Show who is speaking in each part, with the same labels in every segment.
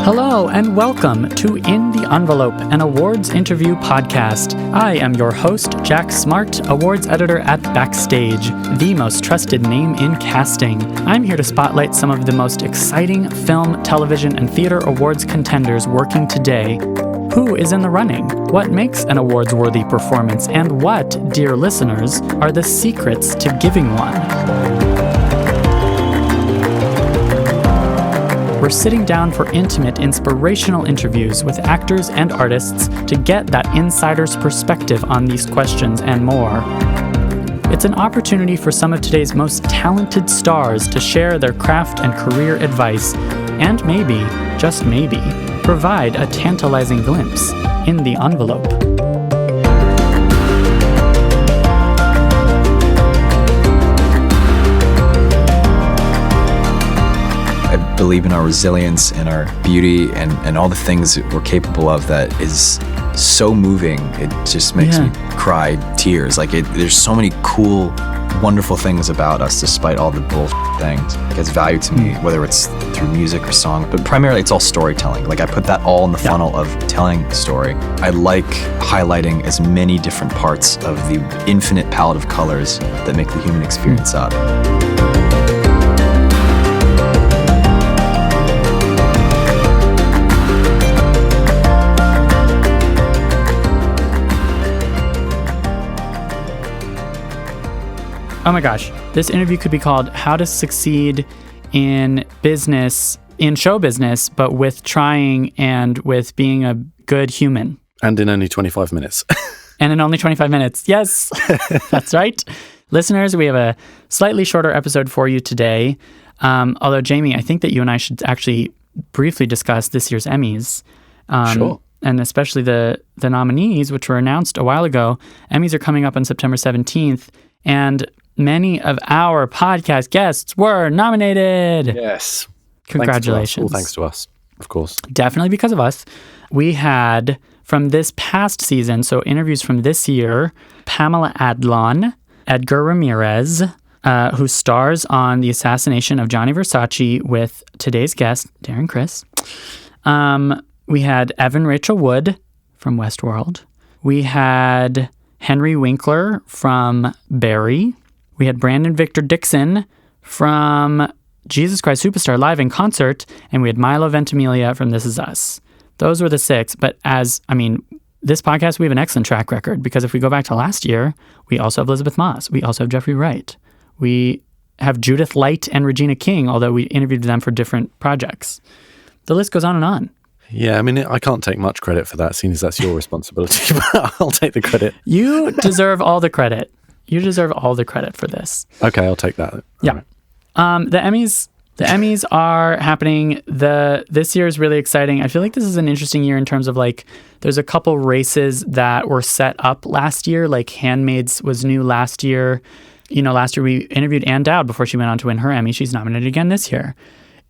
Speaker 1: Hello and welcome to In the Envelope, an awards interview podcast. I am your host, Jack Smart, awards editor at Backstage, the most trusted name in casting. I'm here to spotlight some of the most exciting film, television, and theater awards contenders working today. Who is in the running? What makes an awards-worthy performance? And what, dear listeners, are the secrets to giving one? We're sitting down for intimate, inspirational interviews with actors and artists to get that insider's perspective on these questions and more. It's an opportunity for some of today's most talented stars to share their craft and career advice, and maybe, just maybe, provide a tantalizing glimpse in the envelope.
Speaker 2: I believe in our resilience and our beauty and all the things that we're capable of that is so moving. It just makes me cry tears. There's so many cool, wonderful things about us despite all the bullshit things. It has value to me, whether it's through music or song, but primarily it's all storytelling. I put that all in the funnel of telling a story. I like highlighting as many different parts of the infinite palette of colors that make the human experience up.
Speaker 1: Oh my gosh, this interview could be called How to Succeed in Business, in Show Business, but with trying and with being a good human.
Speaker 3: And in only 25 minutes.
Speaker 1: And in only 25 minutes. Yes, that's right. Listeners, we have a slightly shorter episode for you today. Although, Jamie, I think that you and I should actually briefly discuss this year's Emmys.
Speaker 3: Sure.
Speaker 1: And especially the nominees, which were announced a while ago. Emmys are coming up on September 17th. And many of our podcast guests were nominated.
Speaker 3: Yes.
Speaker 1: Congratulations.
Speaker 3: Thanks to us, of course.
Speaker 1: Definitely because of us. We had, from this past season, so interviews from this year, Pamela Adlon, Edgar Ramirez, who stars on The Assassination of Gianni Versace with today's guest, Darren Criss. We had Evan Rachel Wood from Westworld. We had Henry Winkler from Barry. We had Brandon Victor Dixon from Jesus Christ Superstar Live in Concert, and we had Milo Ventimiglia from This Is Us. Those were the six, but this podcast, we have an excellent track record, because if we go back to last year, we also have Elizabeth Moss. We also have Jeffrey Wright. We have Judith Light and Regina King, although we interviewed them for different projects. The list goes on and on.
Speaker 3: Yeah, I can't take much credit for that, seeing as that's your responsibility, but I'll take the credit.
Speaker 1: You deserve all the credit. You deserve all the credit for this.
Speaker 3: Okay, I'll take that.
Speaker 1: Yeah. Right. The Emmys are happening. This year is really exciting. I feel like this is an interesting year in terms of there's a couple races that were set up last year. Handmaids was new last year. Last year we interviewed Ann Dowd before she went on to win her Emmy. She's nominated again this year.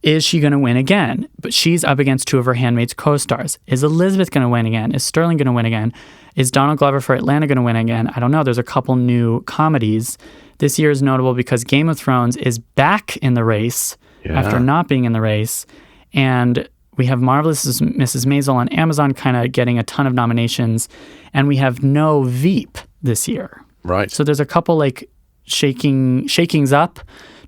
Speaker 1: Is she going to win again? But she's up against two of her Handmaid's co-stars. Is Elizabeth going to win again? Is Sterling going to win again? Is Donald Glover for Atlanta going to win again? I don't know. There's a couple new comedies. This year is notable because Game of Thrones is back in the race after not being in the race. And we have Marvelous Mrs. Maisel on Amazon kind of getting a ton of nominations. And we have no Veep this year.
Speaker 3: Right.
Speaker 1: So there's a couple shakings up.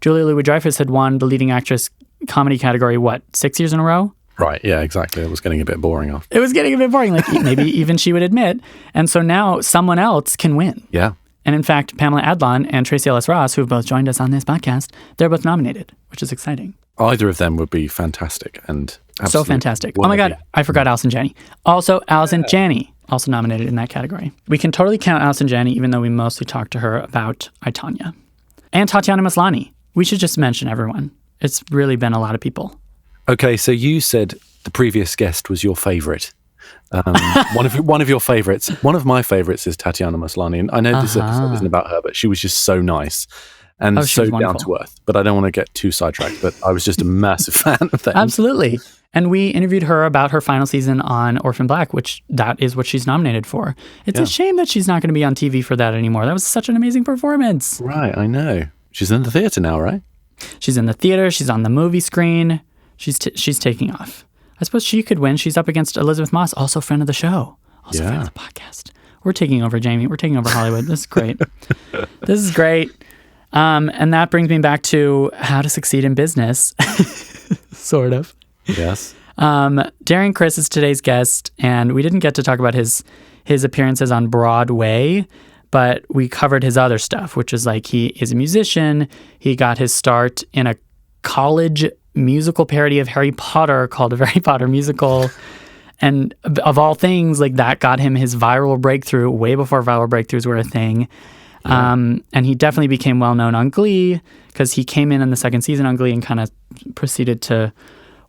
Speaker 1: Julia Louis-Dreyfus had won the leading actress comedy category, 6 years in a row?
Speaker 3: Right, yeah, exactly. It was getting a bit boring after.
Speaker 1: It was getting a bit boring, maybe even she would admit. And so now someone else can win.
Speaker 3: Yeah.
Speaker 1: And in fact, Pamela Adlon and Tracy Ellis Ross, who have both joined us on this podcast, they're both nominated, which is exciting.
Speaker 3: Either of them would be fantastic and
Speaker 1: so fantastic. Oh my God, I forgot Allison Janney. Also, Allison Janney, also nominated in that category. We can totally count Allison Janney, even though we mostly talked to her about I, Tonya. And Tatiana Maslany. We should just mention everyone. It's really been a lot of people. Okay,
Speaker 3: so you said the previous guest was your favorite. One of your favorites. One of my favorites is Tatiana Maslany. And I know this episode isn't about her, but she was just so nice and so down to earth. But I don't want to get too sidetracked, but I was just a massive fan of that.
Speaker 1: Absolutely. And we interviewed her about her final season on Orphan Black, which that is what she's nominated for. It's a shame that she's not going to be on TV for that anymore. That was such an amazing performance.
Speaker 3: Right, I know. She's in the theater now, right?
Speaker 1: She's in the theater. She's on the movie screen. She's taking off. I suppose she could win. She's up against Elizabeth Moss, also friend of the show, also friend of the podcast. We're taking over, Jamie. We're taking over Hollywood. This is great. This is great. And that brings me back to how to succeed in business, sort of.
Speaker 3: Yes.
Speaker 1: Darren Criss is today's guest, and we didn't get to talk about his appearances on Broadway, but we covered his other stuff, which is like he is a musician. He got his start in a college musical parody of Harry Potter called A Harry Potter Musical. And of all things, like that got him his viral breakthrough way before viral breakthroughs were a thing. Yeah. And he definitely became well-known on Glee because he came in the second season on Glee and kind of proceeded to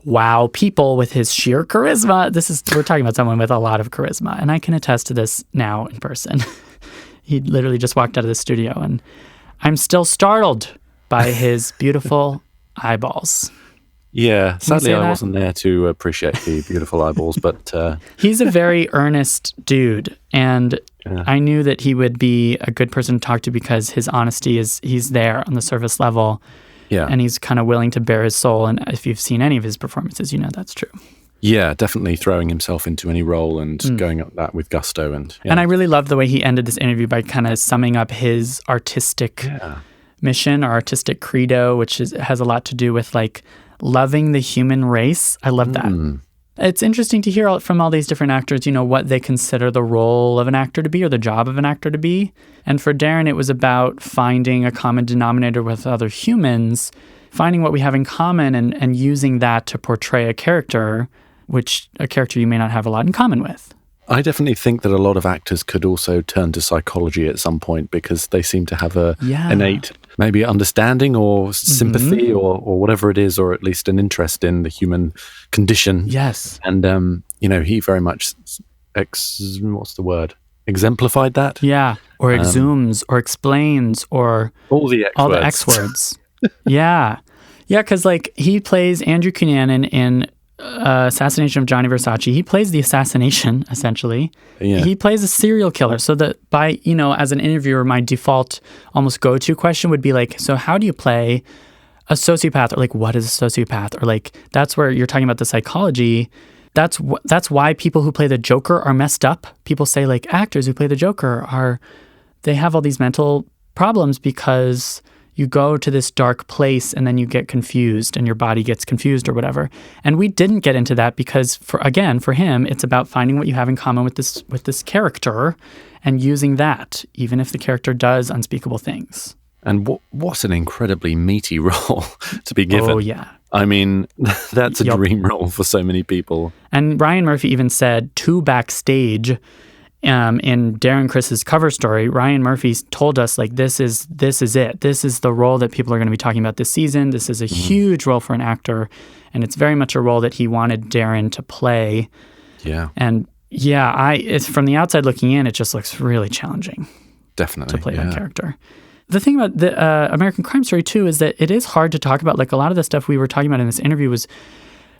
Speaker 1: wow people with his sheer charisma. We're talking about someone with a lot of charisma, and I can attest to this now in person. He literally just walked out of the studio, and I'm still startled by his beautiful eyeballs.
Speaker 3: Yeah, sadly I wasn't there to appreciate the beautiful eyeballs, but...
Speaker 1: He's a very earnest dude, and I knew that he would be a good person to talk to because his honesty he's there on the surface level, and he's kind of willing to bare his soul, and if you've seen any of his performances, you know that's true.
Speaker 3: Yeah, definitely throwing himself into any role and going at that with gusto. And
Speaker 1: I really loved the way he ended this interview by kind of summing up his artistic mission or artistic credo, which has a lot to do with like loving the human race. I love that. It's interesting to hear from all these different actors, you know, what they consider the role of an actor to be or the job of an actor to be. And for Darren, it was about finding a common denominator with other humans, finding what we have in common and using that to portray a character you may not have a lot in common with.
Speaker 3: I definitely think that a lot of actors could also turn to psychology at some point because they seem to have a innate maybe understanding or sympathy or whatever it is, or at least an interest in the human condition.
Speaker 1: Yes.
Speaker 3: And, he very much, exemplified that?
Speaker 1: Yeah. Or exhumes or explains or
Speaker 3: all the
Speaker 1: X words. Yeah. Yeah, because like he plays Andrew Cunanan in Assassination of Gianni Versace. He plays the assassination, essentially. Yeah. He plays a serial killer. So that as an interviewer, my default almost go-to question would be like, so how do you play a sociopath? Or like, what is a sociopath? Or like, that's where you're talking about the psychology. That's why people who play the Joker are messed up. People say like actors who play the Joker they have all these mental problems because you go to this dark place and then you get confused and your body gets confused or whatever. And we didn't get into that because for him, it's about finding what you have in common with this character and using that, even if the character does unspeakable things.
Speaker 3: And what an incredibly meaty role to be given.
Speaker 1: Oh, yeah.
Speaker 3: I mean, that's a dream role for so many people.
Speaker 1: And Ryan Murphy even said to Backstage, in Darren Criss's cover story, Ryan Murphy told us like this is it. This is the role that people are going to be talking about this season. This is a huge role for an actor, and it's very much a role that he wanted Darren to play.
Speaker 3: Yeah.
Speaker 1: And it's from the outside looking in, it just looks really challenging.
Speaker 3: Definitely
Speaker 1: to play that character. The thing about the American Crime Story too is that it is hard to talk about. Like a lot of the stuff we were talking about in this interview was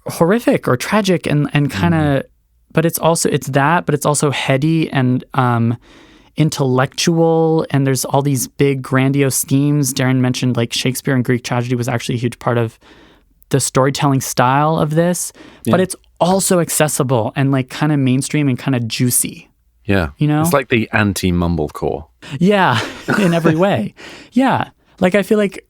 Speaker 1: horrific or tragic and kind of. But it's also heady and intellectual, and there's all these big grandiose themes. Darren mentioned like Shakespeare and Greek tragedy was actually a huge part of the storytelling style of this, but it's also accessible and like kind of mainstream and kind of juicy.
Speaker 3: Yeah. It's like the anti-mumblecore.
Speaker 1: Yeah, in every way. Yeah. Like I feel like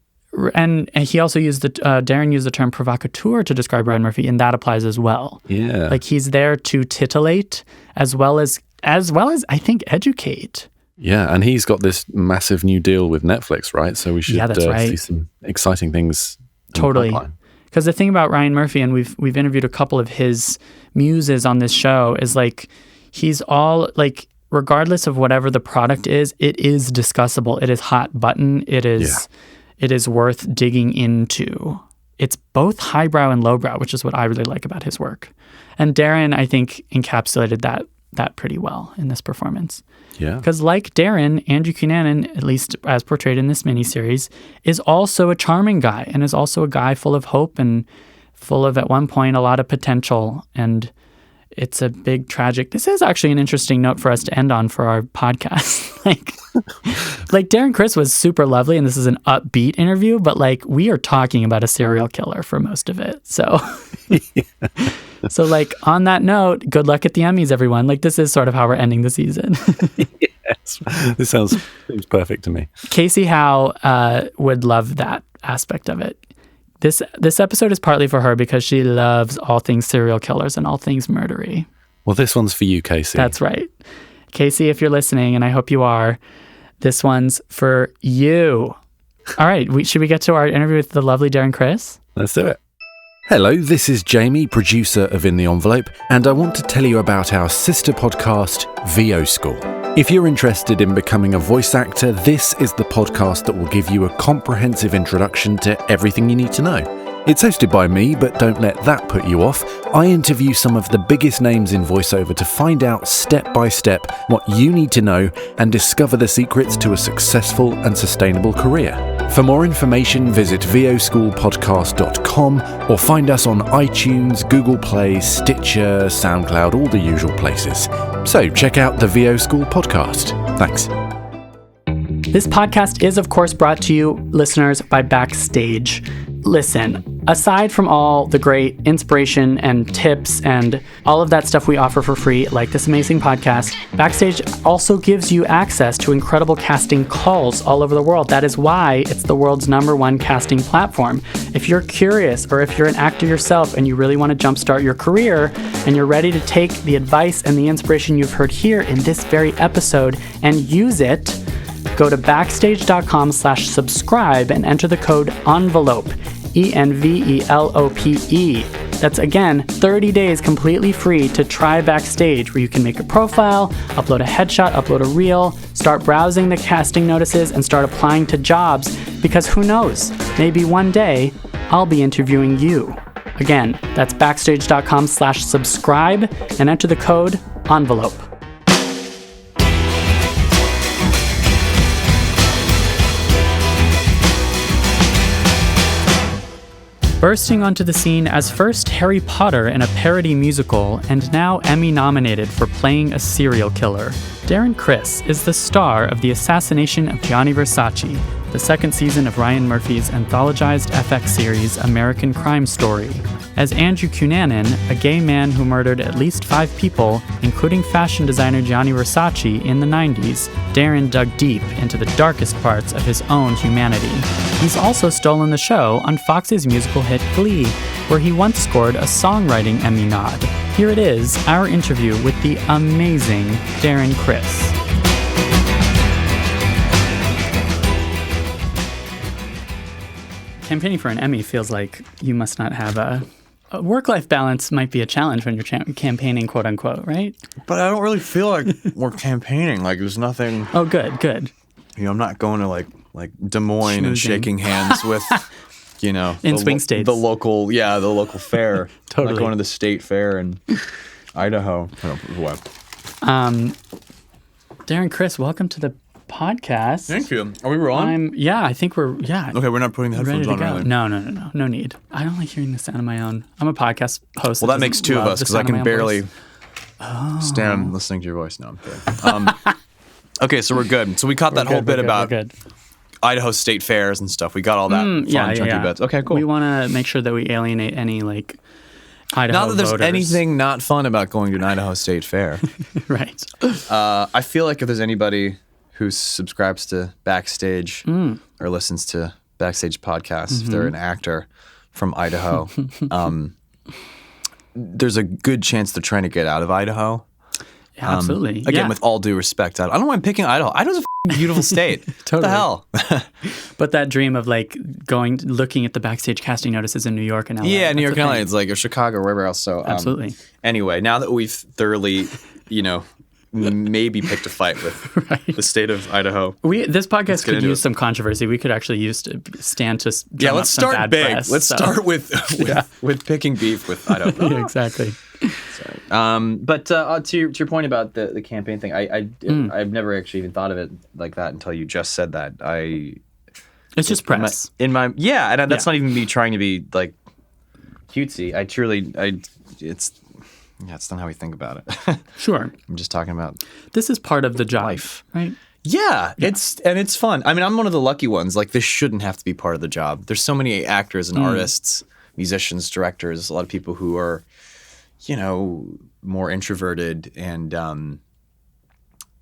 Speaker 1: and he also used Darren used the term provocateur to describe Ryan Murphy, and that applies as well.
Speaker 3: Yeah,
Speaker 1: like he's there to titillate as well as I think educate.
Speaker 3: Yeah, and he's got this massive new deal with Netflix, right? So we should see some exciting things.
Speaker 1: Totally, because the thing about Ryan Murphy, and we've interviewed a couple of his muses on this show, is like he's all like, regardless of whatever the product is, it is discussable. It is hot button. It is. Yeah. It is worth digging into. It's both highbrow and lowbrow, which is what I really like about his work. And Darren, I think, encapsulated that pretty well in this performance.
Speaker 3: Yeah.
Speaker 1: Because like Darren, Andrew Cunanan, at least as portrayed in this miniseries, is also a charming guy and is also a guy full of hope and full of, at one point, a lot of potential. And it's a big tragic. This is actually an interesting note for us to end on for our podcast. like Darren Criss was super lovely, and this is an upbeat interview, but like we are talking about a serial killer for most of it. So So like on that note, good luck at the Emmys, everyone. Like this is sort of how we're ending the season.
Speaker 3: Yes, this seems perfect to me.
Speaker 1: Kasey Howe would love that aspect of it. This episode is partly for her because she loves all things serial killers and all things murdery.
Speaker 3: Well, this one's for you, Kasey.
Speaker 1: That's right. Kasey, if you're listening, and I hope you are, this one's for you. All right, should we get to our interview with the lovely Darren Criss?
Speaker 3: Let's do it. Hello, this is Jamie, producer of In the Envelope, and I want to tell you about our sister podcast, VO School. If you're interested in becoming a voice actor, this is the podcast that will give you a comprehensive introduction to everything you need to know. It's hosted by me, but don't let that put you off. I interview some of the biggest names in voiceover to find out step by step what you need to know and discover the secrets to a successful and sustainable career. For more information, visit voschoolpodcast.com or find us on iTunes, Google Play, Stitcher, SoundCloud, all the usual places. So check out the VO School podcast. Thanks.
Speaker 1: This podcast is, of course, brought to you, listeners, by Backstage. Listen, aside from all the great inspiration and tips and all of that stuff we offer for free, like this amazing podcast, Backstage also gives you access to incredible casting calls all over the world. That is why it's the world's #1 casting platform. If you're curious or if you're an actor yourself and you really want to jumpstart your career and you're ready to take the advice and the inspiration you've heard here in this very episode and use it, go to backstage.com/subscribe and enter the code ENVELOPE, ENVELOPE. That's again 30 days completely free to try Backstage, where you can make a profile, upload a headshot, upload a reel, start browsing the casting notices, and start applying to jobs, because who knows, maybe one day I'll be interviewing you. Again, that's backstage.com/subscribe and enter the code ENVELOPE. Bursting onto the scene as first Harry Potter in a parody musical and now Emmy-nominated for playing a serial killer, Darren Criss is the star of the Assassination of Gianni Versace, the second season of Ryan Murphy's anthologized FX series American Crime Story. As Andrew Cunanan, a gay man who murdered at least 5 people, including fashion designer Gianni Versace in the 90s, Darren dug deep into the darkest parts of his own humanity. He's also stolen the show on Fox's musical hit Glee, where he once scored a songwriting Emmy nod. Here it is, our interview with the amazing Darren Criss. Campaigning for an Emmy feels like you must not have a work-life balance. Might be a challenge when you're campaigning, quote unquote, right?
Speaker 2: But I don't really feel like we're campaigning. Like there's nothing.
Speaker 1: Oh, good.
Speaker 2: You know, I'm not going to like Des Moines and shaking hands with, you know,
Speaker 1: in swing states,
Speaker 2: the local fair.
Speaker 1: Totally.
Speaker 2: I'm not going to the state fair in Idaho. What?
Speaker 1: Darren Criss, welcome to the podcast.
Speaker 2: Thank you. Are we on?
Speaker 1: I think we're. Yeah.
Speaker 2: Okay, we're not putting the headphones on, really.
Speaker 1: No need. I don't like hearing the sound of my own. I'm a podcast host.
Speaker 2: Well, that makes 2 of us because I can barely stand listening to your voice. No, I'm kidding. Okay, so we're good. So we caught that whole bit about Idaho state fairs and stuff. We got all that fun, chunky bits. Okay, cool.
Speaker 1: We want to make sure that we alienate any Idaho
Speaker 2: Not that there's
Speaker 1: voters.
Speaker 2: anything not fun about going to an Idaho state fair.
Speaker 1: Right.
Speaker 2: I feel like if there's anybody who subscribes to Backstage or listens to Backstage podcasts, if they're an actor from Idaho, there's a good chance they're trying to get out of Idaho.
Speaker 1: Yeah, absolutely.
Speaker 2: Again, with all due respect, I don't know why I'm picking Idaho. Idaho's a beautiful state.
Speaker 1: Totally.
Speaker 2: What the hell?
Speaker 1: But that dream of looking at the Backstage casting notices in New York and LA.
Speaker 2: Yeah, New York and LA. It's or Chicago or wherever else. So
Speaker 1: absolutely.
Speaker 2: Anyway, now that we've thoroughly, maybe picked a fight with the state of Idaho.
Speaker 1: This podcast could use some controversy. We could actually use to stand to drum
Speaker 2: let's
Speaker 1: up some
Speaker 2: start
Speaker 1: bad
Speaker 2: big.
Speaker 1: Press,
Speaker 2: let's start with picking beef with Idaho.
Speaker 1: Yeah, exactly.
Speaker 2: Sorry. But to your point about the campaign thing, I've never actually even thought of it like that until you just said that.
Speaker 1: It's just press.
Speaker 2: And that's not even me trying to be cutesy. It's not how we think about it.
Speaker 1: Sure.
Speaker 2: I'm just talking about
Speaker 1: this is part of the job,
Speaker 2: life,
Speaker 1: right?
Speaker 2: Yeah, it's fun. I mean, I'm one of the lucky ones. This shouldn't have to be part of the job. There's so many actors and artists, musicians, directors, a lot of people who are, more introverted, and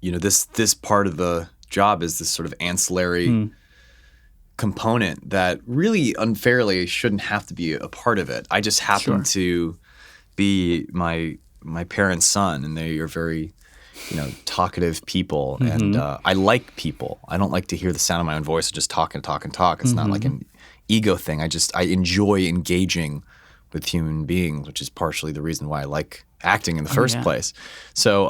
Speaker 2: this part of the job is this sort of ancillary component that really unfairly shouldn't have to be a part of it. I just happen to be my parents' son, and they are very talkative people, and I like people. I don't like to hear the sound of my own voice or just talk and talk and talk. It's not like an ego thing. I enjoy engaging with human beings, which is partially the reason why I like acting in the first place. So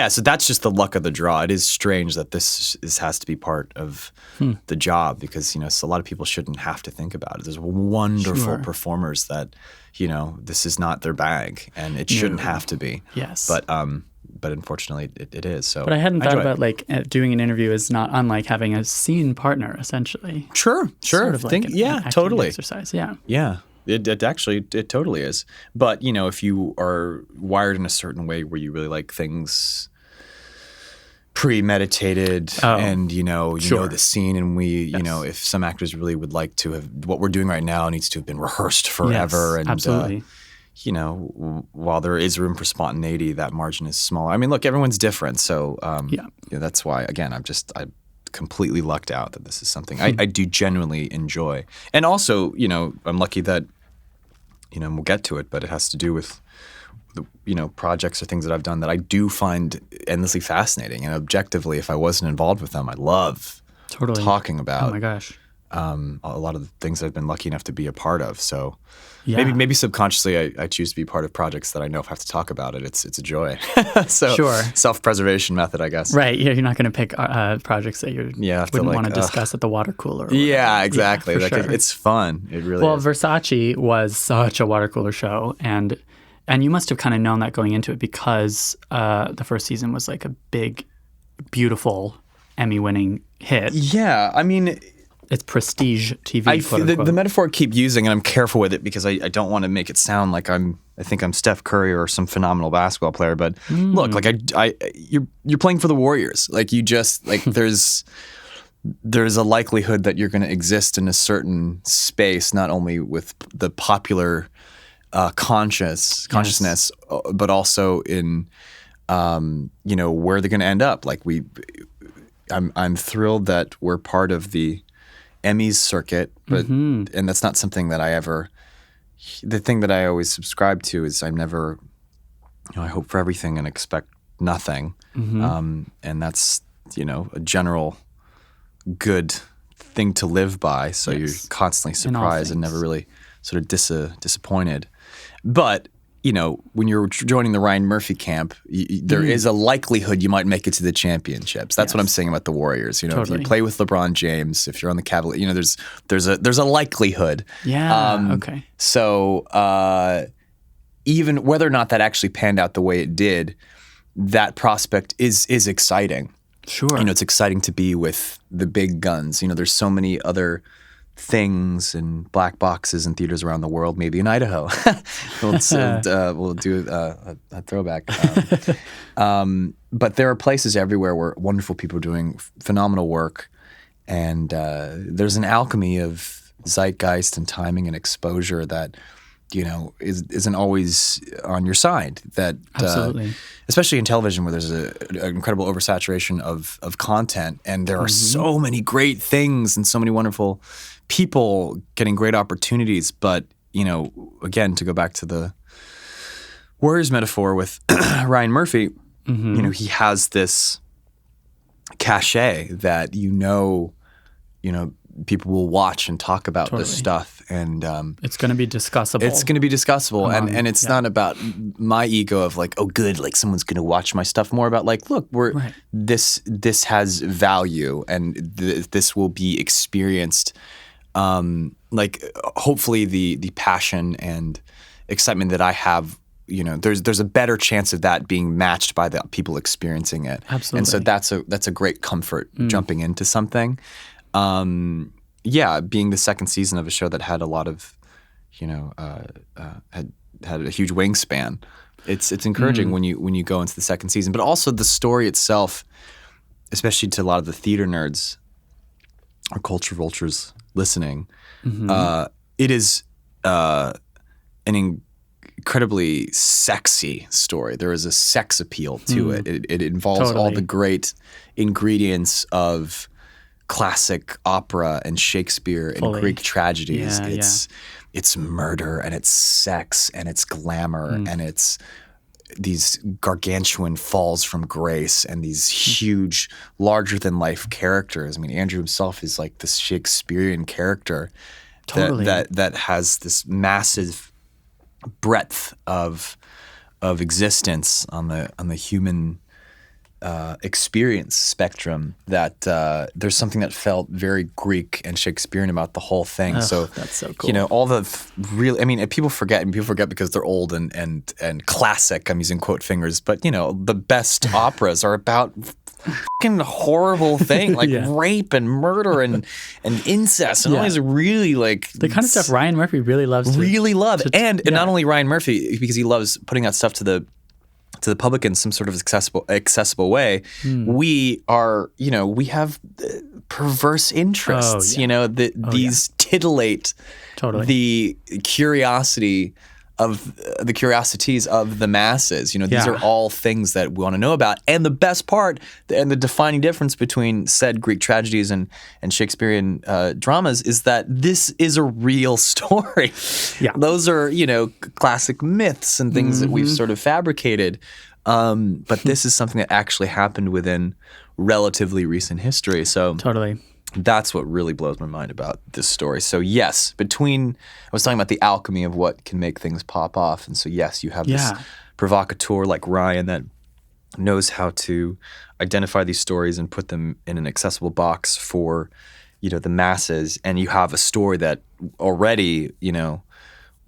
Speaker 2: so that's just the luck of the draw. It is strange that this has to be part of the job, because so a lot of people shouldn't have to think about it. There's wonderful performers that this is not their bag, and it shouldn't have to be.
Speaker 1: Yes,
Speaker 2: but unfortunately it is. So,
Speaker 1: but I hadn't thought about doing an interview is not unlike having a scene partner, essentially.
Speaker 2: Sure.
Speaker 1: Sort of like an
Speaker 2: totally
Speaker 1: exercise. Yeah.
Speaker 2: It actually totally is. But if you are wired in a certain way where you really like things premeditated, and the scene, and we if some actors really would like to have what we're doing right now needs to have been rehearsed forever, and
Speaker 1: absolutely.
Speaker 2: While there is room for spontaneity, that margin is small. I mean, look, everyone's different, so that's why again I completely lucked out that this is something I do genuinely enjoy. And also, I'm lucky that, we'll get to it, but it has to do with, projects or things that I've done that I do find endlessly fascinating. And objectively, if I wasn't involved with them, I love talking about.
Speaker 1: Oh my gosh.
Speaker 2: A lot of the things I've been lucky enough to be a part of. So maybe subconsciously I choose to be part of projects that I know if I have to talk about it, it's a joy. So self-preservation method, I guess.
Speaker 1: Right. Yeah, you're not going to pick projects that you wouldn't want to discuss at the water cooler.
Speaker 2: Yeah, exactly. It's fun. It really is.
Speaker 1: Versace was such a water cooler show, and you must have kind of known that going into it, because the first season was like a big, beautiful Emmy-winning hit.
Speaker 2: Yeah, I mean,
Speaker 1: it's prestige TV.
Speaker 2: The metaphor I keep using, and I'm careful with it because I don't want to make it sound like I think I'm Steph Curry or some phenomenal basketball player. But look, like you're playing for the Warriors. Like you just there's a likelihood that you're going to exist in a certain space, not only with the popular consciousness, but also in where they're going to end up. Like I'm thrilled that we're part of the Emmys circuit, but and that's not something that I ever. The thing that I always subscribe to is I'm never. I hope for everything and expect nothing, and that's a general good thing to live by. So you're constantly surprised and never really sort of disappointed. But when you're joining the Ryan Murphy camp, there is a likelihood you might make it to the championships. That's what I'm saying about the Warriors. If you play with LeBron James, if you're on the Cavaliers, there's a likelihood.
Speaker 1: Yeah. Okay.
Speaker 2: So even whether or not that actually panned out the way it did, that prospect is exciting.
Speaker 1: Sure.
Speaker 2: It's exciting to be with the big guns. There's so many other things and black boxes in theaters around the world, maybe in Idaho. We'll do a throwback. But there are places everywhere where wonderful people are doing phenomenal work, and there's an alchemy of zeitgeist and timing and exposure that isn't always on your side. That
Speaker 1: absolutely,
Speaker 2: especially in television, where there's an incredible oversaturation of content, and there are so many great things and so many wonderful people getting great opportunities. But again, to go back to the Warriors metaphor with Ryan Murphy, he has this cachet that people will watch and talk about this stuff, and
Speaker 1: it's going to be discussable.
Speaker 2: And it's not about my ego of like, oh, good, like someone's going to watch my stuff. More about like, look, this has value, and this will be experienced. Like hopefully the passion and excitement that I have, there's a better chance of that being matched by the people experiencing it.
Speaker 1: Absolutely.
Speaker 2: And so that's a great comfort jumping into something. Being the second season of a show that had a lot of, had a huge wingspan. It's encouraging when you go into the second season, but also the story itself, especially to a lot of the theater nerds or culture vultures listening. It is an incredibly sexy story. There is a sex appeal to it. It involves all the great ingredients of classic opera and Shakespeare and Greek tragedies. It's murder and it's sex and it's glamour and it's these gargantuan falls from grace and these huge, larger-than-life characters. I mean, Andrew himself is like this Shakespearean character that has this massive breadth of existence on the human experience spectrum. That there's something that felt very Greek and Shakespearean about the whole thing. So
Speaker 1: that's so cool.
Speaker 2: All the real. I mean, people forget because they're old and classic. I'm using quote fingers, but the best operas are about fucking horrible thing like rape and murder and incest and all these really like
Speaker 1: the kind of stuff Ryan Murphy really loves.
Speaker 2: And not only Ryan Murphy, because he loves putting that stuff to the public in some sort of accessible way. We are, we have perverse interests. These titillate the curiosities of the masses. These are all things that we want to know about. And the best part and the defining difference between said Greek tragedies and Shakespearean dramas is that this is a real story. Yeah. Those are, classic myths and things that we've sort of fabricated. But this is something that actually happened within relatively recent history. So that's what really blows my mind about this story. So yes, I was talking about the alchemy of what can make things pop off. And so yes, you have this provocateur like Ryan that knows how to identify these stories and put them in an accessible box for, the masses. And you have a story that already,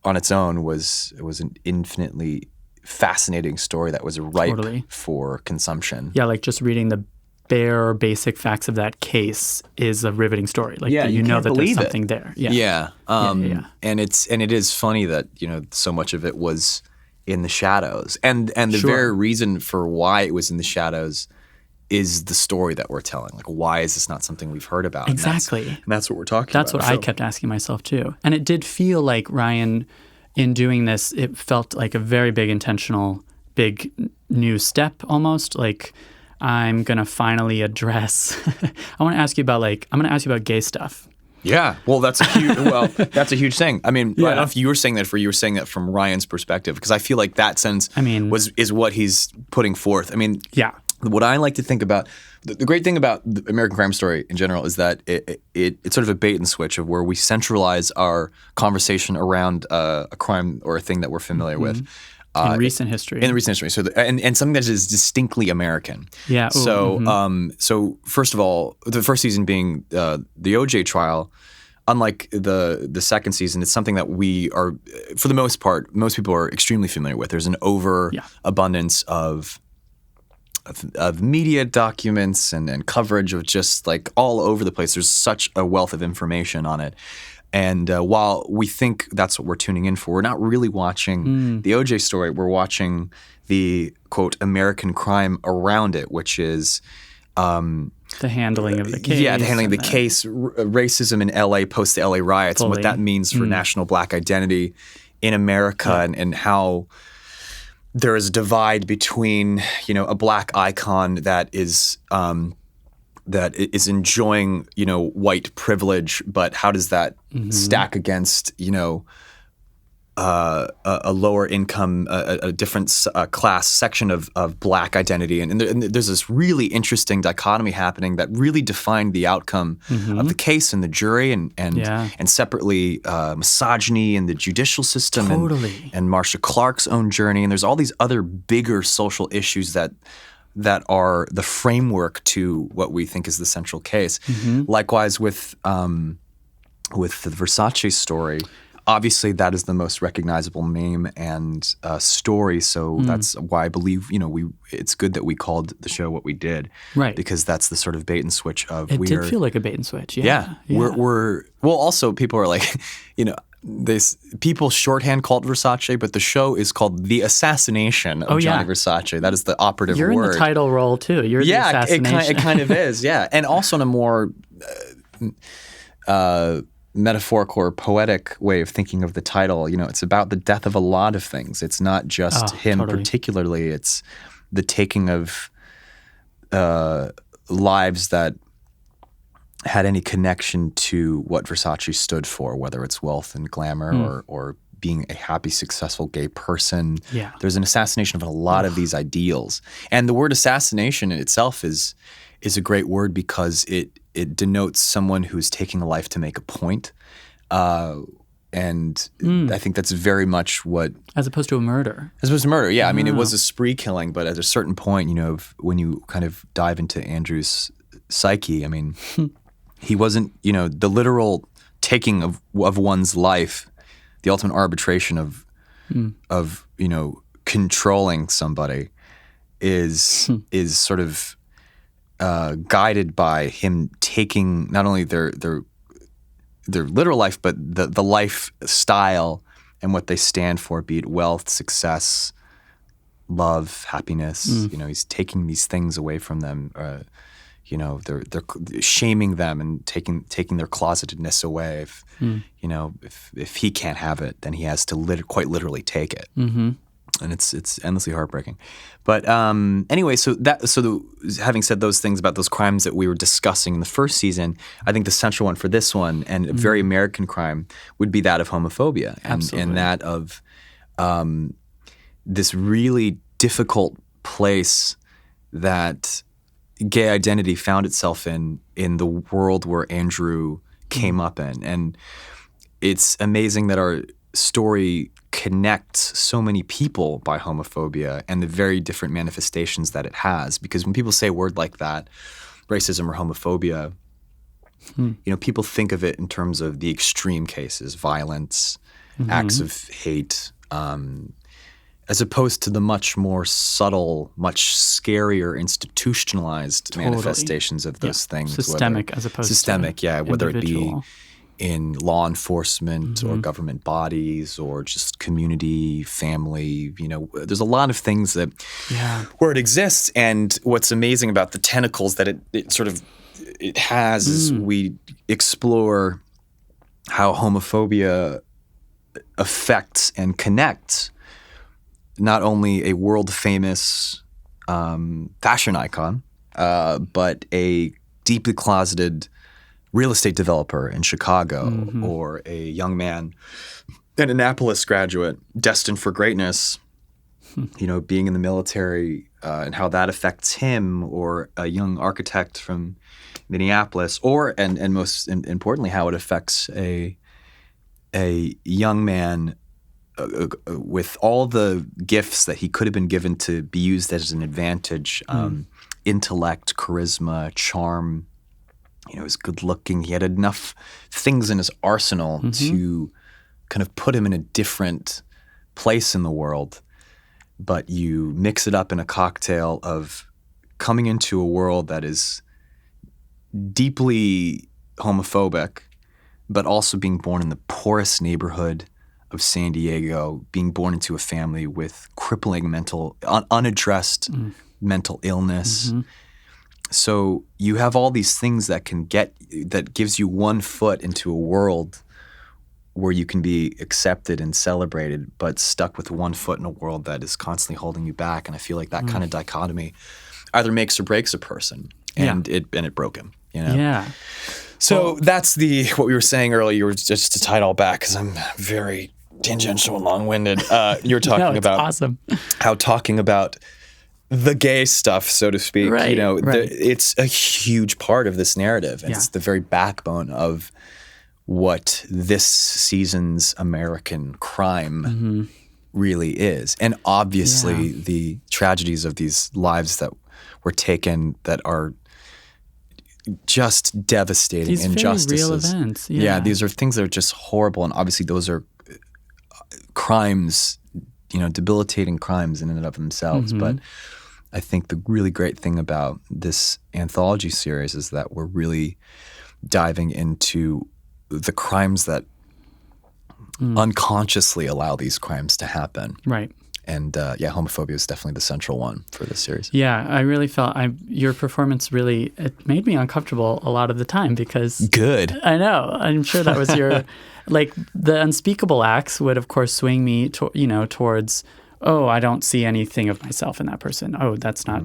Speaker 2: on its own was an infinitely fascinating story that was ripe for consumption.
Speaker 1: Yeah, like just reading the bare basic facts of that case is a riveting story. Like
Speaker 2: you
Speaker 1: know that there's
Speaker 2: it.
Speaker 1: something there.
Speaker 2: And it is funny that so much of it was in the shadows, and the very reason for why it was in the shadows is the story that we're telling. Like, why is this not something we've heard about?
Speaker 1: Exactly.
Speaker 2: And that's what we're talking about.
Speaker 1: That's what I kept asking myself too. And it did feel like Ryan, in doing this, it felt like a very big intentional, big new step almost. Like, I'm going to finally address – I'm going to ask you about gay stuff.
Speaker 2: Yeah. Well, that's a huge thing. I mean, I don't know if you were saying that you were saying that from Ryan's perspective, because I feel like that sense is what he's putting forth. I mean, what I like to think about the great thing about the American Crime Story in general is that it's sort of a bait and switch of where we centralize our conversation around a crime or a thing that we're familiar with.
Speaker 1: In recent history.
Speaker 2: So, and something that is distinctly American.
Speaker 1: Yeah.
Speaker 2: So first of all, the first season being the OJ trial, unlike the second season, it's something that we are, for the most part, most people are extremely familiar with. There's an overabundance of media documents and coverage of just like all over the place. There's such a wealth of information on it. And while we think that's what we're tuning in for, we're not really watching the OJ story. We're watching the, quote, American crime around it, which is
Speaker 1: the handling of the case.
Speaker 2: Yeah, the handling of the case, racism in L.A. post the L.A. riots, and what that means for national black identity in America, and how there is a divide between, a black icon that is enjoying, white privilege, but how does that stack against, a lower income, a different class section of black identity? And there's this really interesting dichotomy happening that really defined the outcome of the case and the jury, and separately misogyny in the judicial system, and Marcia Clark's own journey. And there's all these other bigger social issues that are the framework to what we think is the central case. Likewise with the Versace story, obviously that is the most recognizable name and story. So that's why I believe it's good that we called the show what we did, right? Because that's the sort of bait and switch of
Speaker 1: it did feel like a bait and switch. Yeah.
Speaker 2: We're also people are like people shorthand called Versace, but the show is called The Assassination of Gianni Versace. That is the operative
Speaker 1: word. You're in the title role too. You're the assassination.
Speaker 2: It kind of is, yeah. And also in a more metaphorical or poetic way of thinking of the title. It's about the death of a lot of things. It's not just him particularly. It's the taking of lives that had any connection to what Versace stood for, whether it's wealth and glamour or being a happy, successful gay person.
Speaker 1: Yeah.
Speaker 2: There's an assassination of a lot of these ideals. And the word assassination in itself is a great word because it denotes someone who's taking a life to make a point. And I think that's very much what...
Speaker 1: As opposed to a murder.
Speaker 2: As opposed to murder, yeah. I mean, it was a spree killing, but at a certain point, when you kind of dive into Andrew's psyche, I mean, he wasn't, the literal taking of one's life, the ultimate arbitration of controlling somebody is sort of guided by him taking not only their literal life, but the lifestyle and what they stand for, be it wealth, success, love, happiness. He's taking these things away from them. They're shaming them and taking their closetedness away. If he can't have it, then he has to quite literally take it. Mm-hmm. And it's endlessly heartbreaking. But anyway, having said those things about those crimes that we were discussing in the first season, I think the central one for this one, and a very American crime, would be that of homophobia. And that of this really difficult place that gay identity found itself in the world where Andrew came up in. And it's amazing that our story connects so many people by homophobia and the very different manifestations that it has. Because when people say a word like that, racism or homophobia, people think of it in terms of the extreme cases, violence, acts of hate, as opposed to the much more subtle, much scarier institutionalized manifestations of those things.
Speaker 1: Systemic as opposed to
Speaker 2: systemic, whether it be in law enforcement or government bodies or just community, family. There's a lot of things that where it exists. And what's amazing about the tentacles that it has is we explore how homophobia affects and connects not only a world-famous fashion icon, but a deeply closeted real estate developer in Chicago or a young man, an Annapolis graduate destined for greatness, being in the military and how that affects him, or a young architect from Minneapolis, and most importantly, how it affects a young man with all the gifts that he could have been given to be used as an advantage, intellect, charisma, charm. He was good looking. He had enough things in his arsenal to kind of put him in a different place in the world. But you mix it up in a cocktail of coming into a world that is deeply homophobic, but also being born in the poorest neighborhood of San Diego, being born into a family with crippling unaddressed mental illness. So you have all these things that gives you one foot into a world where you can be accepted and celebrated, but stuck with one foot in a world that is constantly holding you back. And I feel like that kind of dichotomy either makes or breaks a person, and it broke him.
Speaker 1: Yeah.
Speaker 2: So that's what we were saying earlier. Just to tie it all back, because I'm very tangential and long-winded. You're talking about
Speaker 1: awesome.
Speaker 2: How talking about the gay stuff, so to speak,
Speaker 1: right.
Speaker 2: It's a huge part of this narrative. And it's the very backbone of what this season's American crime really is. And obviously the tragedies of these lives that were taken that are just devastating
Speaker 1: these
Speaker 2: injustices.
Speaker 1: Very real events.
Speaker 2: Yeah, these are things that are just horrible. And obviously those are crimes, debilitating crimes in and of themselves. But I think the really great thing about this anthology series is that we're really diving into the crimes that unconsciously allow these crimes to happen.
Speaker 1: Right.
Speaker 2: And homophobia is definitely the central one for this series.
Speaker 1: Yeah, I really felt your performance it made me uncomfortable a lot of the time because...
Speaker 2: Good.
Speaker 1: I know. I'm sure that was your... like, the unspeakable acts would, of course, swing me towards, oh, I don't see anything of myself in that person. Oh, that's not...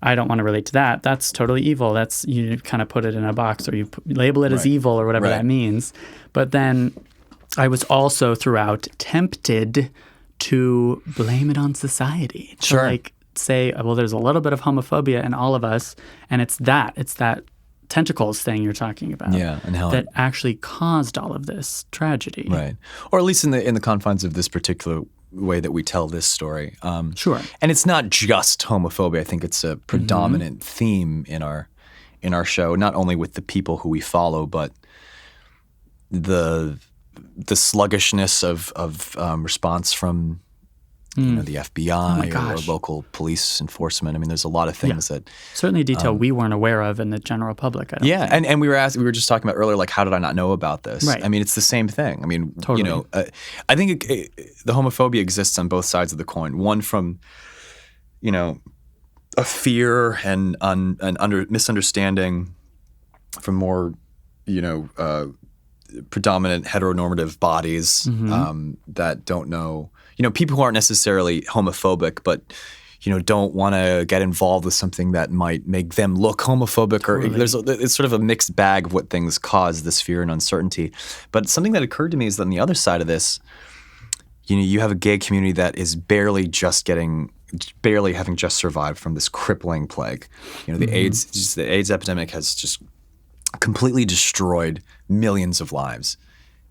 Speaker 1: I don't want to relate to that. That's totally evil. That's, you kind of put it in a box or you label it as evil or whatever that means. But then I was also throughout tempted to blame it on society.
Speaker 2: Sure.
Speaker 1: To like say, well, there's a little bit of homophobia in all of us, and it's that tentacles thing you're talking about.
Speaker 2: Yeah, and how
Speaker 1: that actually caused all of this tragedy.
Speaker 2: Right. Or at least in the confines of this particular way that we tell this story.
Speaker 1: Sure.
Speaker 2: And it's not just homophobia. I think it's a predominant theme in our show, not only with the people who we follow, but the sluggishness of response from the FBI or local police enforcement. I mean, there's a lot of things that
Speaker 1: certainly detail we weren't aware of in the general public. I don't think.
Speaker 2: And we were just talking about earlier, like, how did I not know about this?
Speaker 1: Right.
Speaker 2: I mean, it's the same thing. I mean,
Speaker 1: totally.
Speaker 2: I think the homophobia exists on both sides of the coin. One from, a fear and misunderstanding from more, predominant heteronormative bodies that don't know, people who aren't necessarily homophobic, but don't want to get involved with something that might make them look homophobic. Totally. It's sort of a mixed bag of what things cause this fear and uncertainty. But something that occurred to me is that on the other side of this, you have a gay community that is barely having just survived from this crippling plague. The AIDS epidemic has just completely destroyed millions of lives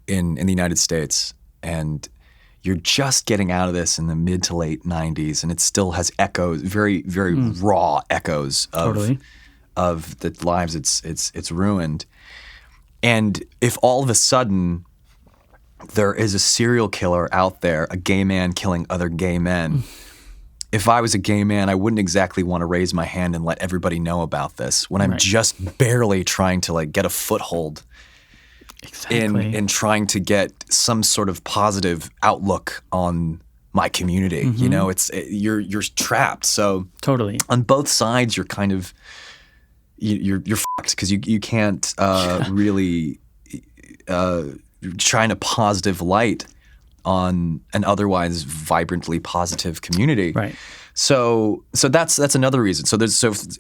Speaker 2: in the United States, and you're just getting out of this in the mid to late 90s, and it still has echoes, very, very raw echoes of the lives it's ruined. And if all of a sudden there is a serial killer out there, a gay man killing other gay men, if I was a gay man, I wouldn't exactly want to raise my hand and let everybody know about this when I'm just barely trying to get a foothold in trying to get some sort of positive outlook on my community. You're trapped. So
Speaker 1: totally
Speaker 2: on both sides, you're kind of you're fucked because you can't really shine a positive light on an otherwise vibrantly positive community.
Speaker 1: Right.
Speaker 2: So that's another reason. So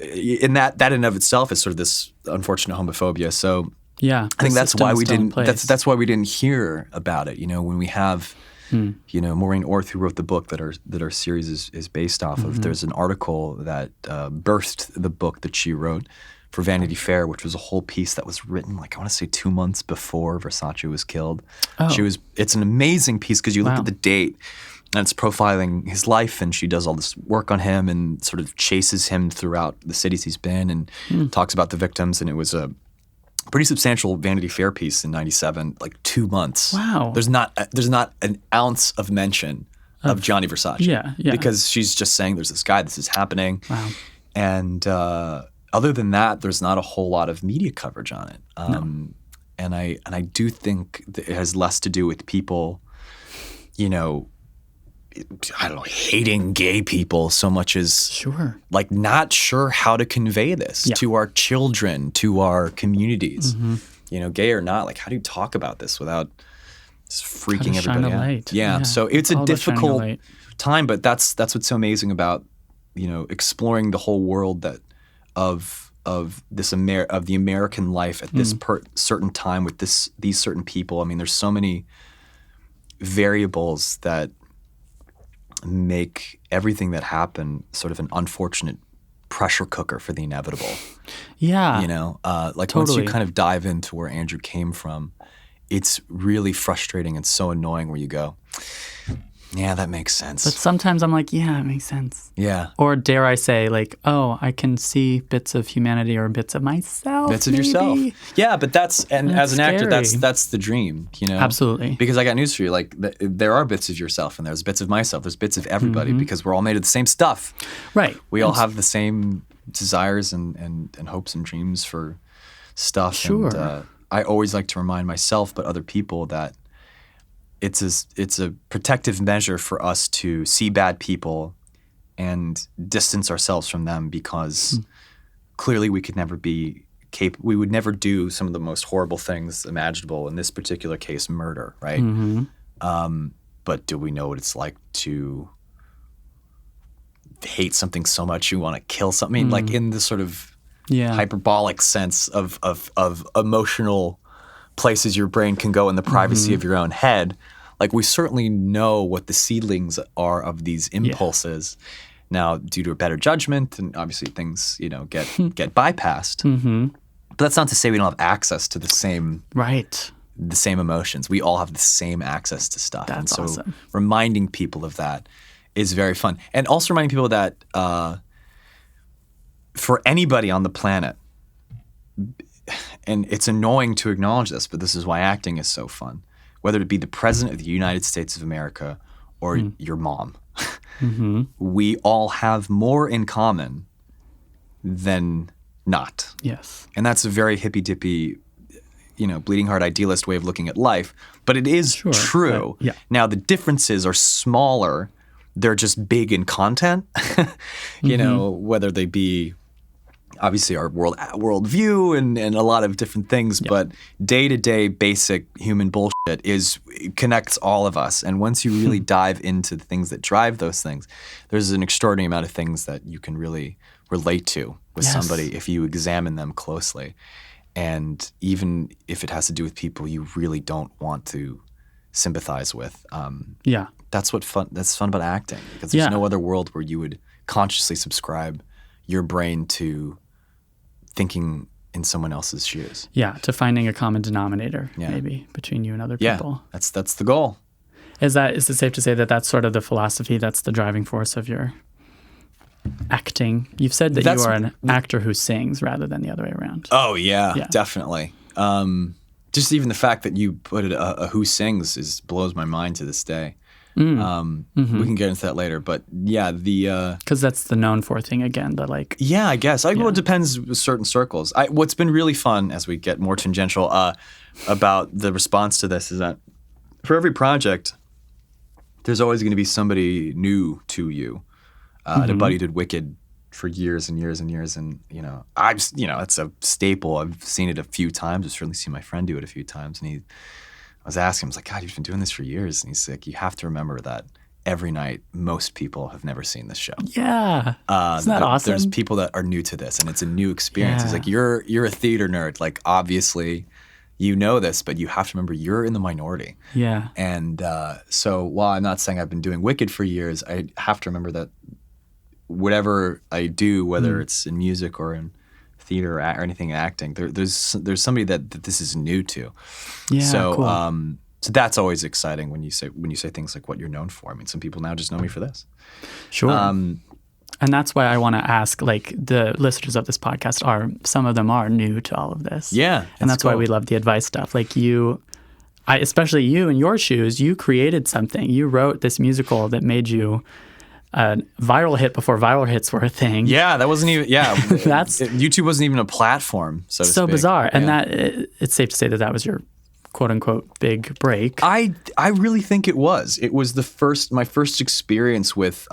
Speaker 2: in that in and of itself is sort of this unfortunate homophobia. So I think that's why we didn't. That's why we didn't hear about it. When we have, Maureen Orth, who wrote the book that our series is based off of. There's an article that birthed the book that she wrote for Vanity Fair, which was a whole piece that was written, I want to say 2 months before Versace was killed.
Speaker 1: Oh.
Speaker 2: It's an amazing piece because you look at the date and it's profiling his life, and she does all this work on him and sort of chases him throughout the cities he's been and talks about the victims. And it was a pretty substantial Vanity Fair piece in '97, 2 months.
Speaker 1: Wow.
Speaker 2: There's not an ounce of mention of Gianni Versace.
Speaker 1: Yeah.
Speaker 2: Because she's just saying there's this guy, this is happening.
Speaker 1: Wow.
Speaker 2: And other than that, there's not a whole lot of media coverage on it.
Speaker 1: No.
Speaker 2: And I do think that it has less to do with people, I don't know, hating gay people so much as not sure how to convey this to our children, to our communities. Gay or not, how do you talk about this without just freaking everybody out?
Speaker 1: Light.
Speaker 2: Yeah. So it's a difficult time, but that's what's so amazing about exploring the whole world of the American life at this certain time with these certain people. I mean, there's so many variables that make everything that happened sort of an unfortunate pressure cooker for the inevitable.
Speaker 1: Yeah.
Speaker 2: Totally. Once you kind of dive into where Andrew came from, it's really frustrating and so annoying where you go, yeah, that makes sense.
Speaker 1: But sometimes I'm like, yeah, it makes sense.
Speaker 2: Yeah.
Speaker 1: Or dare I say, I can see bits of humanity or bits of myself.
Speaker 2: Bits of yourself. Yeah, but as an actor, that's the dream,
Speaker 1: Absolutely.
Speaker 2: Because I got news for you. There are bits of yourself and there's bits of myself. There's bits of everybody because we're all made of the same stuff.
Speaker 1: Right.
Speaker 2: We all have the same desires and hopes and dreams for stuff.
Speaker 1: Sure.
Speaker 2: And I always like to remind myself, but other people, that it's a protective measure for us to see bad people and distance ourselves from them, because clearly we could never be we would never do some of the most horrible things imaginable. In this particular case, murder, right? But do we know what it's like to hate something so much you want to kill something? I mean, like in the sort of hyperbolic sense of emotional places your brain can go in the privacy of your own head. Like, we certainly know what the seedlings are of these impulses. Now, due to a better judgment, and obviously things, get bypassed. But that's not to say we don't have access to the same emotions. We all have the same access to stuff.
Speaker 1: That's awesome.
Speaker 2: Reminding people of that is very fun. And also reminding people that for anybody on the planet, and it's annoying to acknowledge this, but this is why acting is so fun, whether it be the President of the United States of America or your mom, we all have more in common than not.
Speaker 1: Yes.
Speaker 2: And that's a very hippy-dippy, bleeding heart idealist way of looking at life, but it is true. Now, the differences are smaller. They're just big in content, whether they be obviously our worldview and a lot of different things, but day-to-day basic human bullshit connects all of us. And once you really dive into the things that drive those things, there's an extraordinary amount of things that you can really relate to with somebody if you examine them closely. And even if it has to do with people you really don't want to sympathize with, that's fun about acting, because there's no other world where you would consciously subscribe your brain to thinking in someone else's shoes.
Speaker 1: Yeah, to finding a common denominator maybe between you and other people.
Speaker 2: Yeah, that's the goal.
Speaker 1: Is it safe to say that that's sort of the philosophy, that's the driving force of your acting? You've said that you are an actor who sings rather than the other way around.
Speaker 2: Oh, yeah. Definitely. Just even the fact that you put it a who sings blows my mind to this day. We can get into that later, but because
Speaker 1: that's the known for thing again.
Speaker 2: I guess. Well, it depends with certain circles. What's been really fun as we get more tangential about the response to this is that for every project, there's always going to be somebody new to you. A buddy did Wicked for years and years and years, and it's a staple. I've seen it a few times. I've certainly seen my friend do it a few times, and I was asking him, I was like, God, you've been doing this for years. And he's like, you have to remember that every night, most people have never seen this show.
Speaker 1: Yeah. Isn't that awesome?
Speaker 2: There's people that are new to this, and it's a new experience. He's like, you're a theater nerd. Like, obviously, you know this, but you have to remember you're in the minority.
Speaker 1: Yeah.
Speaker 2: And so while I'm not saying I've been doing Wicked for years, I have to remember that whatever I do, whether it's in music or in theater or anything acting, there's somebody that this is new to.
Speaker 1: Yeah,
Speaker 2: so
Speaker 1: cool.
Speaker 2: So that's always exciting when you say things like what you're known for. I mean, some people now just know me for this.
Speaker 1: Sure. And that's why I want to ask, the listeners of this podcast some of them are new to all of this.
Speaker 2: Yeah.
Speaker 1: And that's cool. Why we love the advice stuff. Especially you in your shoes, you created something. You wrote this musical that made you a viral hit before viral hits were a thing.
Speaker 2: Yeah, that wasn't even. Yeah, YouTube wasn't even a platform. So to speak.
Speaker 1: Bizarre, and that it's safe to say that was your quote unquote big break.
Speaker 2: I really think it was. It was my first experience with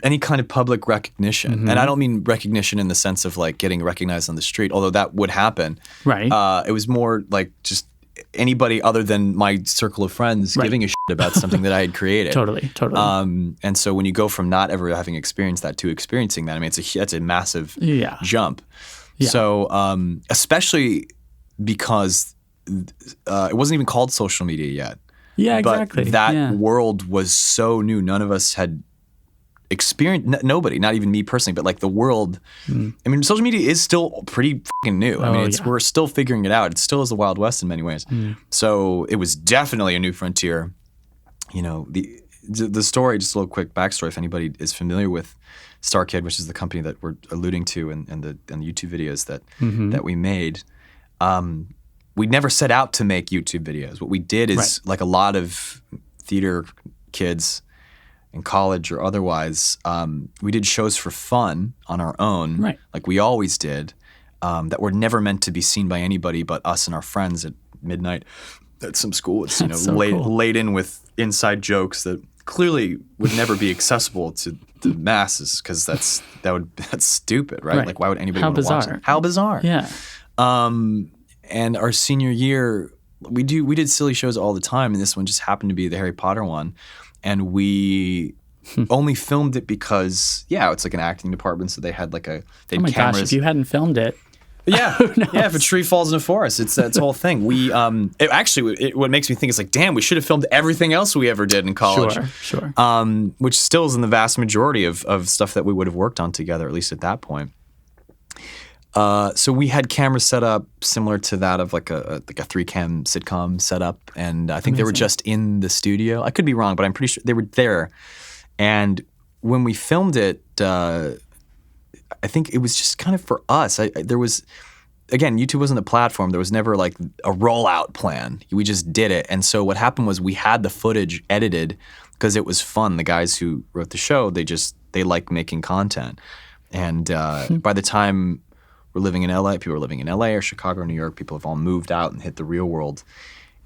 Speaker 2: any kind of public recognition, and I don't mean recognition in the sense of getting recognized on the street, although that would happen.
Speaker 1: Right.
Speaker 2: It was more just anybody other than my circle of friends giving a shit about something that I had created.
Speaker 1: Totally.
Speaker 2: And so when you go from not ever having experienced that to experiencing that, I mean, that's a massive jump. Yeah. So especially because it wasn't even called social media yet.
Speaker 1: Yeah, exactly.
Speaker 2: But that world was so new. None of us had experienced, nobody, not even me personally, but the world. I mean, social media is still pretty fucking new. I mean, we're still figuring it out. It still is the Wild West in many ways. So it was definitely a new frontier. The story, just a little quick backstory, if anybody is familiar with StarKid, which is the company that we're alluding to in the YouTube videos that we made. We never set out to make YouTube videos. What we did is, like a lot of theater kids in college or otherwise, we did shows for fun on our own, like we always did, that were never meant to be seen by anybody but us and our friends at midnight at some school. It's
Speaker 1: so cool.
Speaker 2: laden with inside jokes that clearly would never be accessible to the masses because that's stupid, right? Like, why would anybody want to watch it? How bizarre!
Speaker 1: Yeah.
Speaker 2: And our senior year, we did silly shows all the time, and this one just happened to be the Harry Potter one, and we only filmed it because it's like an acting department, so they had like they had cameras.
Speaker 1: Gosh, if you hadn't filmed it.
Speaker 2: Yeah, if a tree falls in a forest, it's that whole thing. We what makes me think is like, damn, we should have filmed everything else we ever did in college.
Speaker 1: Sure.
Speaker 2: Which still is in the vast majority of stuff that we would have worked on together, at least at that point. So we had cameras set up similar to that of like a 3-cam sitcom setup, and I think they were just in the studio. I could be wrong, but I'm pretty sure they were there. And when we filmed it, I think it was just kind of for us. There was, again, YouTube wasn't the platform. There was never like a rollout plan. We just did it. And so what happened was we had the footage edited because it was fun. The guys who wrote the show, they like making content. And by the time we're living in LA, people are living in LA or Chicago or New York, people have all moved out and hit the real world.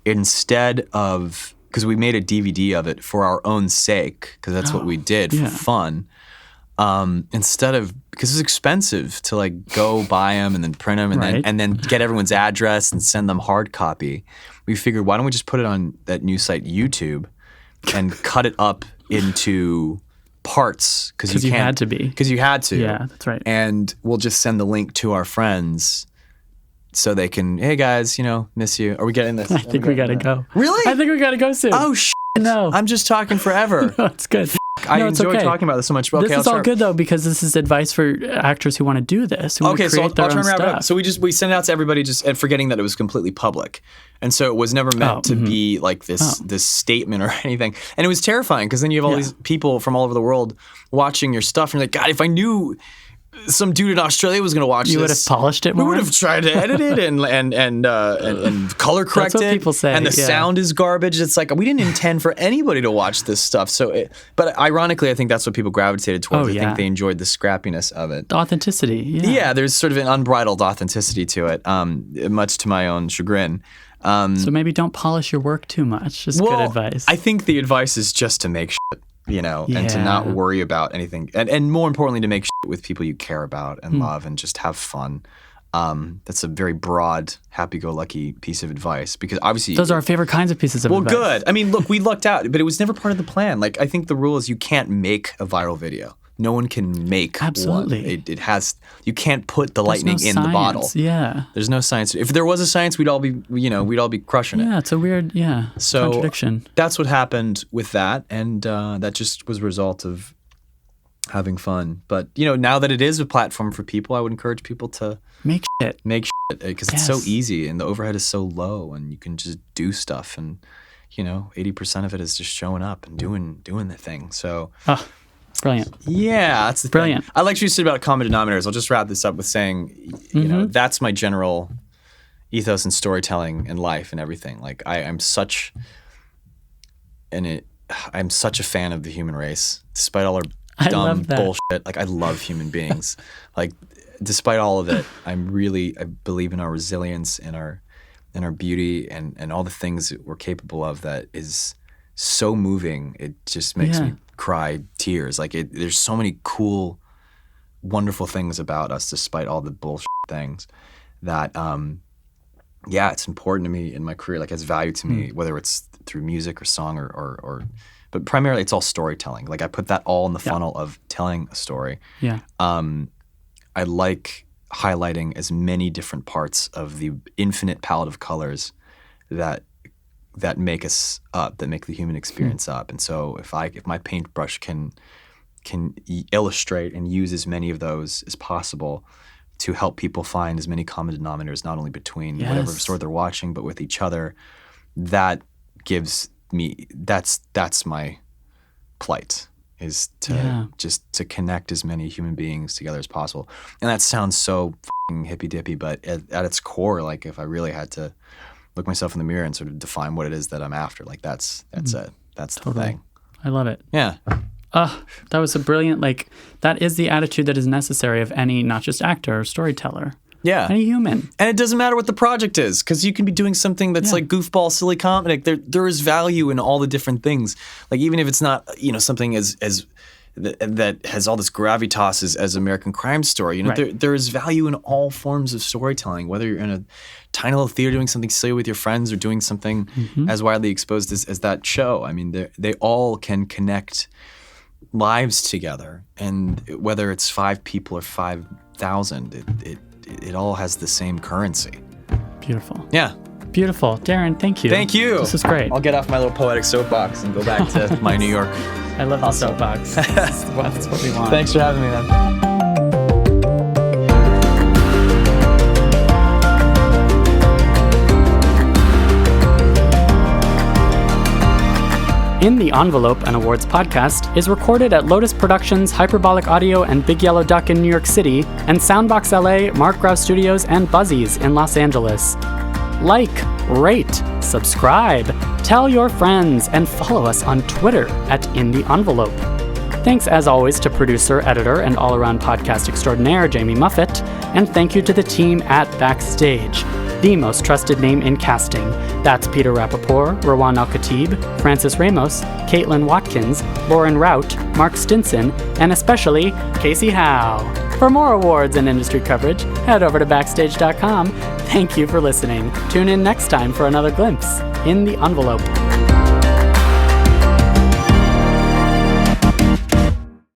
Speaker 2: Instead of, because we made a DVD of it for our own sake, because that's what we did for fun. Instead of, because it's expensive to like go buy them and then print them and then get everyone's address and send them hard copy, we figured, why don't we just put it on that new site YouTube and cut it up into parts because you had to.
Speaker 1: Yeah, that's right.
Speaker 2: And we'll just send the link to our friends so they can, hey guys, miss you. Are we getting this?
Speaker 1: I think we gotta go.
Speaker 2: Really?
Speaker 1: I think we gotta go soon.
Speaker 2: Oh no! I'm just talking forever.
Speaker 1: No, it's good.
Speaker 2: I enjoy talking about this so much.
Speaker 1: This is all good though, because this is advice for actors who want to do this.
Speaker 2: So I'll try and wrap it up. So we sent it out to everybody, and forgetting that it was completely public, and so it was never meant to be like this statement or anything. And it was terrifying because then you have all these people from all over the world watching your stuff, and you're like, God, if I knew some dude in Australia was going to watch this,
Speaker 1: you would have polished it more.
Speaker 2: We would have tried to edit it and color correct
Speaker 1: That's what
Speaker 2: it.
Speaker 1: People say,
Speaker 2: and the sound is garbage. It's like we didn't intend for anybody to watch this stuff. But ironically, I think that's what people gravitated towards. I think they enjoyed the scrappiness of it.
Speaker 1: The authenticity.
Speaker 2: Yeah, there's sort of an unbridled authenticity to it, much to my own chagrin.
Speaker 1: So maybe don't polish your work too much. Just good advice.
Speaker 2: I think the advice is just to make shit. And to not worry about anything. And more importantly, to make shit with people you care about and love and just have fun. That's a very broad, happy-go-lucky piece of advice because obviously—
Speaker 1: Those are our favorite kinds of pieces of advice.
Speaker 2: Well, good. I mean, look, we lucked out, but it was never part of the plan. Like, I think the rule is you can't make a viral video. No one can make one. It has— you can't put the lightning in the bottle.
Speaker 1: Yeah.
Speaker 2: There's no science. If there was a science, we'd all be crushing it.
Speaker 1: Yeah, it's a weird, contradiction.
Speaker 2: That's what happened with that, and that just was a result of having fun. But, now that it is a platform for people, I would encourage people to
Speaker 1: make shit
Speaker 2: because it's so easy and the overhead is so low and you can just do stuff and, 80% of it is just showing up and doing the thing. So—
Speaker 1: brilliant.
Speaker 2: Yeah, that's the
Speaker 1: brilliant
Speaker 2: thing. I like what you said about common denominators. I'll just wrap this up with saying, that's my general ethos in storytelling and life and everything. Like I'm such a fan of the human race, despite all our dumb bullshit. Like I love human beings. Like despite all of it, I believe in our resilience and our beauty and all the things that we're capable of. That is so moving. It just makes me cry tears. Like there's so many cool, wonderful things about us, despite all the bullshit things. That it's important to me in my career. Like it's value to me, whether it's through music or song or but primarily it's all storytelling. Like I put that all in the funnel of telling a story.
Speaker 1: Yeah.
Speaker 2: I like highlighting as many different parts of the infinite palette of colors that make us up, that make the human experience up. And so if my paintbrush can illustrate and use as many of those as possible to help people find as many common denominators, not only between whatever story they're watching, but with each other, that gives me, that's my plight, is to just to connect as many human beings together as possible. And that sounds so f***ing hippy-dippy, but at its core, like if I really had to look myself in the mirror and sort of define what it is that I'm after, like that's it. That's the thing.
Speaker 1: I love it.
Speaker 2: Yeah.
Speaker 1: That was a brilliant, that is the attitude that is necessary of any, not just actor or storyteller,
Speaker 2: Yeah.
Speaker 1: And a human.
Speaker 2: And it doesn't matter what the project is, because you can be doing something that's like goofball, silly comedic. There is value in all the different things. Like even if it's not, something as that has all this gravitas as American Crime Story. There is value in all forms of storytelling, whether you're in a tiny little theater doing something silly with your friends or doing something as widely exposed as that show. I mean, they all can connect lives together, and whether it's 5 people or 5,000, it all has the same currency.
Speaker 1: Beautiful.
Speaker 2: Yeah.
Speaker 1: Beautiful. Darren, thank you.
Speaker 2: Thank you.
Speaker 1: This is great.
Speaker 2: I'll get off my little poetic soapbox and go back to my New York.
Speaker 1: I love the soapbox. That's what we want.
Speaker 2: Thanks for having me, man.
Speaker 1: In the Envelope, an awards podcast, is recorded at Lotus Productions, Hyperbolic Audio, and Big Yellow Duck in New York City, and Soundbox LA, Mark Grouse Studios, and Buzzies in Los Angeles. Like, rate, subscribe, tell your friends, and follow us on Twitter at In the Envelope. Thanks as always to producer, editor, and all-around podcast extraordinaire Jamie Muffett, and thank you to the team at Backstage, the most trusted name in casting. That's Peter Rappaport, Rawaan Alkhatib, Francis Ramos, Caitlin Watkins, Lauren Routt, Mark Stinson, and especially Kasey Howe. For more awards and industry coverage, head over to Backstage.com. Thank you for listening. Tune in next time for another glimpse in the Envelope.